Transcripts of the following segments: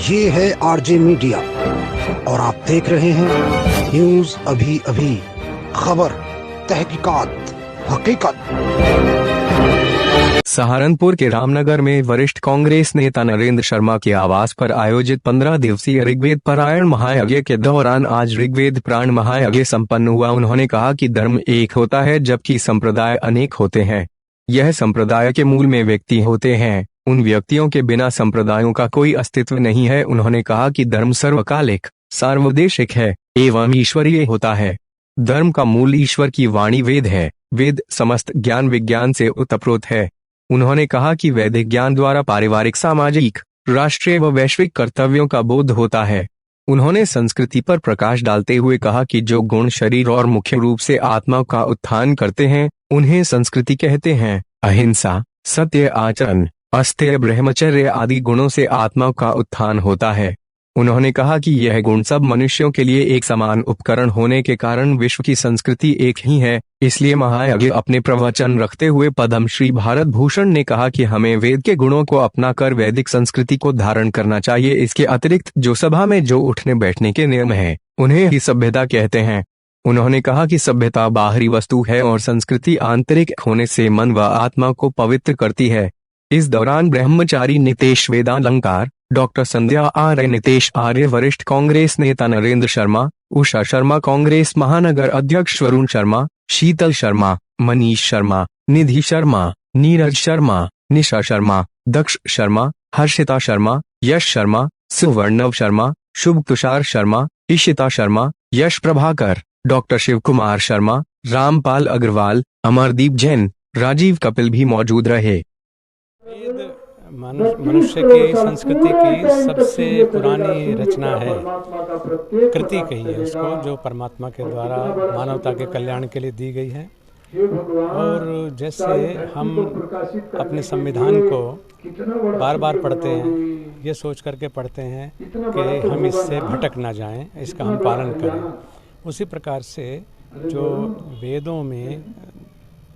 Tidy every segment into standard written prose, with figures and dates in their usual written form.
ये है RJ media और आप देख रहे हैं न्यूज अभी अभी, खबर, तहकीकात, हकीकत। सहारनपुर के रामनगर में वरिष्ठ कांग्रेस नेता नरेंद्र शर्मा के आवास पर आयोजित 15 दिवसीय ऋग्वेद पारायण महायज्ञ के दौरान आज ऋग्वेद प्राण महायज्ञ संपन्न हुआ। उन्होंने कहा कि धर्म एक होता है जबकि संप्रदाय अनेक होते हैं। यह संप्रदाय के मूल में व्यक्ति होते हैं, उन व्यक्तियों के बिना संप्रदायों का कोई अस्तित्व नहीं है। उन्होंने कहा कि धर्म सर्वकालिक, सार्वदेशिक है एवं ईश्वरीय होता है। धर्म का मूल ईश्वर की वाणी वेद है। वेद समस्त ज्ञान विज्ञान से ओतप्रोत है। उन्होंने कहा कि वैदिक ज्ञान द्वारा पारिवारिक, सामाजिक, राष्ट्रीय व वैश्विक कर्तव्यों का बोध होता है। उन्होंने संस्कृति पर प्रकाश डालते हुए कहा कि जो गुण शरीर और मुख्य रूप से आत्मा का उत्थान करते हैं उन्हें संस्कृति कहते हैं। अहिंसा, सत्य आचरण, अस्तेय, ब्रह्मचर्य आदि गुणों से आत्मा का उत्थान होता है। उन्होंने कहा कि यह गुण सब मनुष्यों के लिए एक समान उपकरण होने के कारण विश्व की संस्कृति एक ही है। इसलिए महायज्ञ अपने प्रवचन रखते हुए पद्म श्री भारत भूषण ने कहा कि हमें वेद के गुणों को अपनाकर वैदिक संस्कृति को धारण करना चाहिए। इसके अतिरिक्त जो सभा में जो उठने बैठने के नियम हैं उन्हें ही सभ्यता कहते हैं। उन्होंने कहा कि सभ्यता बाहरी वस्तु है और संस्कृति आंतरिक होने से मन व आत्मा को पवित्र करती है। इस दौरान ब्रह्मचारी नितेश वेदालंकार, डॉक्टर संध्या आर्य, नितेश आर्य, वरिष्ठ कांग्रेस नेता नरेंद्र शर्मा, उषा शर्मा, कांग्रेस महानगर अध्यक्ष वरुण शर्मा, शीतल शर्मा, मनीष शर्मा, निधि शर्मा, नीरज शर्मा, निशा शर्मा, दक्ष शर्मा, हर्षिता शर्मा, यश शर्मा, सुवर्णव शर्मा, शुभ तुषार शर्मा, इशिता शर्मा, यश प्रभाकर, डॉक्टर शिव कुमार शर्मा, रामपाल अग्रवाल, अमरदीप जैन, राजीव कपिल भी मौजूद रहे। मनुष्य की संस्कृति की सबसे पुरानी रचना है, कृति कही है उसको, जो परमात्मा के द्वारा मानवता के कल्याण के लिए दी गई है। और जैसे हम अपने संविधान को बार बार पढ़ते हैं, ये सोच करके पढ़ते हैं कि हम इससे भटक ना जाएं, इसका हम पालन करें, उसी प्रकार से जो वेदों में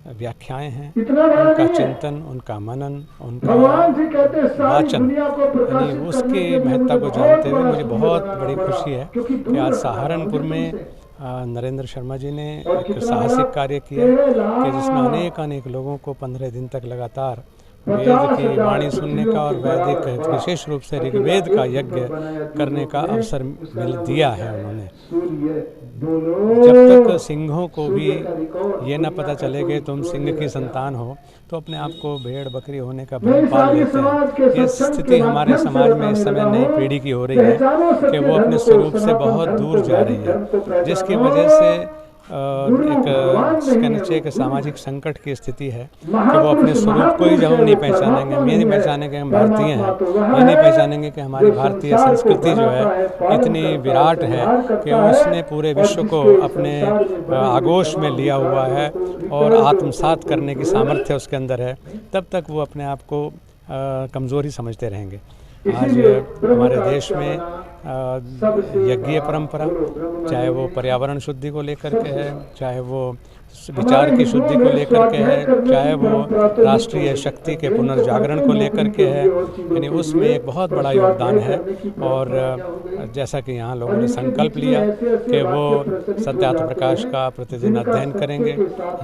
व्याख्याएं हैं, उनका चिंतन, उनका मनन, उनका वाचन, यानी उसकी महत्ता को जानते हुए मुझे बहुत बड़ी खुशी है कि आज सहारनपुर में नरेंद्र शर्मा जी ने एक साहसिक कार्य किया कि जिसमें अनेक लोगों को 15 दिन तक लगातार वेद की वाणी सुनने का और वैदिक विशेष रूप से ऋग्वेद का यज्ञ करने का अवसर मिल दिया है उन्होंने। जब तक सिंहों को भी ये न पता चले कि तुम सिंह की संतान हो तो अपने आप को भेड़ बकरी होने का भ्रम पाल लेते हैं। ये स्थिति हमारे समाज में इस समय नई पीढ़ी की हो रही है कि वो अपने स्वरूप से बहुत दूर जा रही है, जिसकी वजह से एक कहना चाहिए कि सामाजिक संकट की स्थिति है कि वो अपने स्वरूप को ही जब हम नहीं पहचानेंगे, हम ये नहीं पहचानेंगे हम भारतीय हैं, ये नहीं पहचानेंगे कि हमारी भारतीय संस्कृति जो है इतनी विराट है कि उसने पूरे विश्व को अपने आगोश में लिया हुआ है और आत्मसात करने की सामर्थ्य उसके अंदर है, तब तक वो अपने आप को कमज़ोरी समझते रहेंगे। आज हमारे देश में यज्ञीय परंपरा, चाहे वो पर्यावरण शुद्धि को लेकर के है, चाहे वो विचार की शुद्धि को लेकर के है, चाहे वो राष्ट्रीय शक्ति के पुनर्जागरण को लेकर के है, यानी उसमें एक बहुत बड़ा योगदान है। और जैसा कि यहाँ लोगों ने संकल्प लिया कि वो सत्यार्थ प्रकाश का प्रतिदिन अध्ययन करेंगे,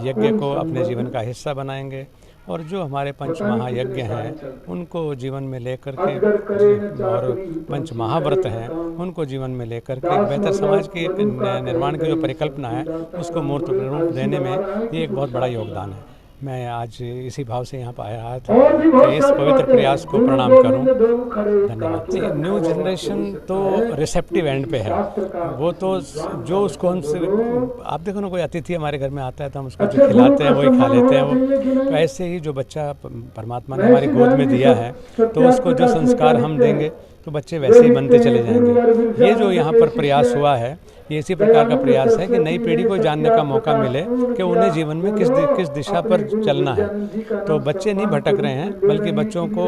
यज्ञ को अपने जीवन का हिस्सा बनाएंगे और जो हमारे पंच महायज्ञ हैं उनको जीवन में लेकर के और पंच महाव्रत हैं उनको जीवन में लेकर के बेहतर समाज के निर्माण की जो परिकल्पना है उसको मूर्त रूप देने में ये एक बहुत बड़ा योगदान है। मैं आज इसी भाव से यहाँ पर आया था कि इस पवित्र प्रयास को प्रणाम करूँ। धन्यवाद। न्यू जनरेशन तो रिसेप्टिव एंड पे है, वो तो जो उसको हमसे, आप देखो ना, कोई अतिथि हमारे घर में आता है तो हम उसको जो खिलाते हैं वही खा लेते हैं वो, तो ऐसे ही जो बच्चा परमात्मा ने हमारी गोद में दिया है तो उसको जो संस्कार हम देंगे तो बच्चे वैसे ही बनते चले जाएंगे। ये जो यहाँ पर प्रयास हुआ है ये इसी प्रकार का प्रयास है कि नई पीढ़ी को जानने का मौका मिले कि उन्हें जीवन में किस दिशा पर चलना है। तो बच्चे नहीं भटक रहे हैं बल्कि बच्चों को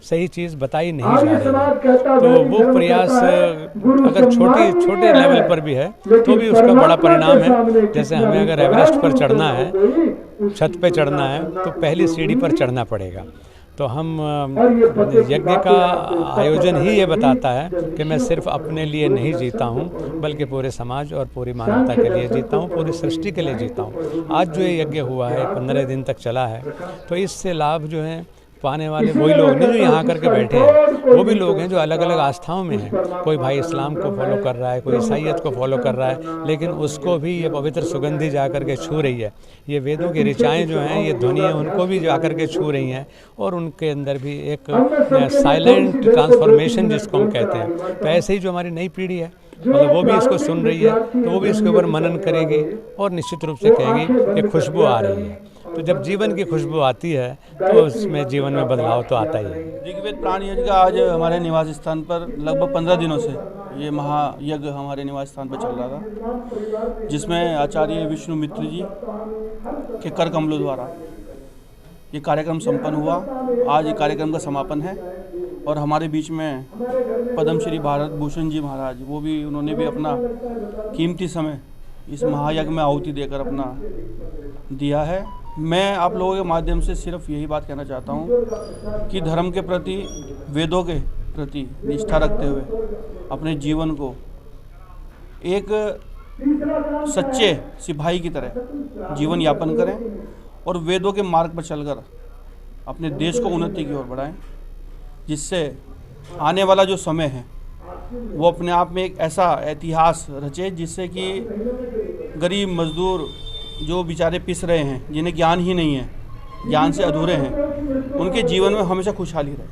सही चीज़ बताई नहीं जा रही है। तो वो प्रयास अगर छोटे लेवल पर भी है तो भी उसका बड़ा परिणाम है। जैसे हमें अगर एवरेस्ट पर चढ़ना है, छत पे चढ़ना है, तो पहली सीढ़ी पर चढ़ना पड़ेगा। तो हम यज्ञ का आयोजन ही ये बताता है कि मैं सिर्फ अपने लिए नहीं जीता हूँ, बल्कि पूरे समाज और पूरी मानवता के लिए जीता हूँ, पूरी सृष्टि के लिए जीता हूँ। आज जो ये यज्ञ हुआ है 15 दिन तक चला है, तो इससे लाभ जो है पाने वाले वही लोग नहीं जो यहाँ करके बैठे हैं, वो भी लोग हैं जो अलग अलग आस्थाओं में हैं। कोई भाई इस्लाम को फॉलो कर रहा है, कोई ईसाईयत को फॉलो कर रहा है, लेकिन उसको भी ये पवित्र सुगंधि जा कर के छू रही है। ये वेदों की ऋचाएँ जो हैं, ये ध्वनियाँ उनको भी जा कर के छू रही हैं, और उनके अंदर भी एक साइलेंट ट्रांसफॉर्मेशन जिसको हम कहते हैं। तो ऐसे ही जो हमारी नई पीढ़ी है, मतलब वो भी इसको सुन रही है, तो वो भी इसके ऊपर मनन करेगी और निश्चित रूप से कहेगी कि खुशबू आ रही है। तो जब जीवन की खुशबू आती है तो उसमें जीवन में बदलाव तो आता ही है। ऋग्वेद प्राण यज्ञ का आज हमारे निवास स्थान पर लगभग 15 दिनों से ये महायज्ञ हमारे निवास स्थान पर चल रहा था, जिसमें आचार्य विष्णु मित्र जी के कर कमलों द्वारा ये कार्यक्रम संपन्न हुआ। आज ये कार्यक्रम का समापन है और हमारे बीच में पद्मश्री भारत भूषण जी महाराज, वो भी उन्होंने भी अपना कीमती समय इस महायज्ञ में आहुति देकर अपना दिया है। मैं आप लोगों के माध्यम से सिर्फ यही बात कहना चाहता हूँ कि धर्म के प्रति, वेदों के प्रति निष्ठा रखते हुए अपने जीवन को एक सच्चे सिपाही की तरह जीवन यापन करें और वेदों के मार्ग पर चलकर अपने देश को उन्नति की ओर बढ़ाएं, जिससे आने वाला जो समय है वो अपने आप में एक ऐसा इतिहास रचे जिससे कि गरीब मजदूर जो बेचारे पिस रहे हैं, जिन्हें ज्ञान ही नहीं है, ज्ञान से अधूरे हैं, उनके जीवन में हमेशा खुशहाली रहे।